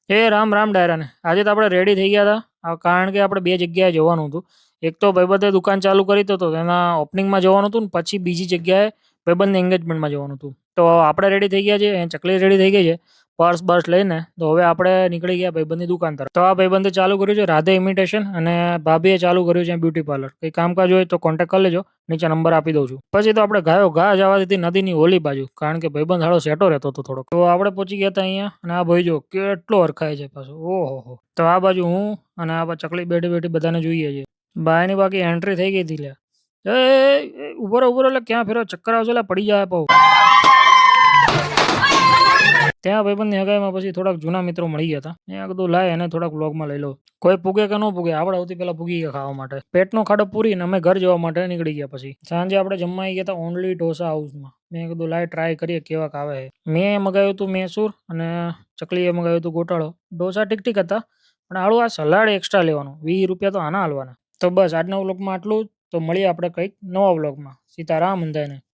એ રામ રામ ડાયરાને. આજે તો આપણે રેડી થઈ ગયા હતા. કારણ કે આપણે બે જગ્યાએ જવાનું હતું. એક તો ભાઈબંધે દુકાન ચાલુ કરી તો એના ઓપનિંગમાં જવાનું હતું ને પછી બીજી જગ્યાએ ભાઈબંધની એંગેજમેન્ટમાં જવાનું હતું. તો આપણે રેડી થઈ ગયા છે, ચકલી રેડી થઈ ગઈ છે પર્સ બર્સ લઈને. તો હવે આપણે નીકળી ગયા ભાઈબંધની દુકાન તરફ. તો આ ભાઈબંધે ચાલુ કર્યું છે રાધે ઇમિટેશન અને ભાભીએ ચાલુ કર્યું છે બ્યુટી પાર્લર. કંઈ કામકાજ હોય તો કોન્ટેક્ટ કરી લેજો, નીચે નંબર આપી દઉં છું. પછી તો આપણે ગાયો ઘા જવા દીધી નદીની ઓલી બાજુ, કારણ કે ભાઈબંધ હાળો સેટો રહેતો હતો થોડોક. તો આપણે પહોંચી ગયા હતા અહીંયા અને આ ભાઈ જો કેટલો હરખાય છે પાછો, ઓહો. તો આ બાજુ હું અને આ ચકલી બેઠી બેઠી બધાને જોઈએ છે. બાયની બાકી એન્ટ્રી થઈ ગઈ હતી લ્યા. ઉભો રહો એટલે ક્યાં ફેરો ચક્કર આવશે એટલે પડી જાય પાઉ. ત્યાં ભાઈબંધની હગાઈમાં પછી થોડાક જૂના મિત્રો મળી ગયા હતા. અહીંયા કીધું લાય એને થોડાક વ્લોગમાં લઈ લો. કોઈ પૂગે કે ન પૂગે, આપણે સૌથી પહેલા પૂગી ગયા ખાવા માટે. પેટનો ખાડો પૂરીને અમે ઘર જવા માટે નીકળી ગયા. પછી સાંજે આપણે જમવા આવી ગયા હતા ઓનલી ઢોસા હાઉસમાં. મેં કીધું લાય ટ્રાય કરીએ કેવાક આવે. મેં મગાવ્યું હતું મેસૂર અને ચકલીએ મગાવ્યું હતું ગોટાળો. ઢોસા ઠીક ઠીક હતા, પણ હાળું આ સલાડ એક્સ્ટ્રા લેવાનું, 20 રૂપિયા તો આના હાલવાના. તો બસ આજના વ્લોગમાં આટલું જ. તો મળીએ આપણે કંઈક નવા વ્લોગમાં. સીતારામ અંધાઈને.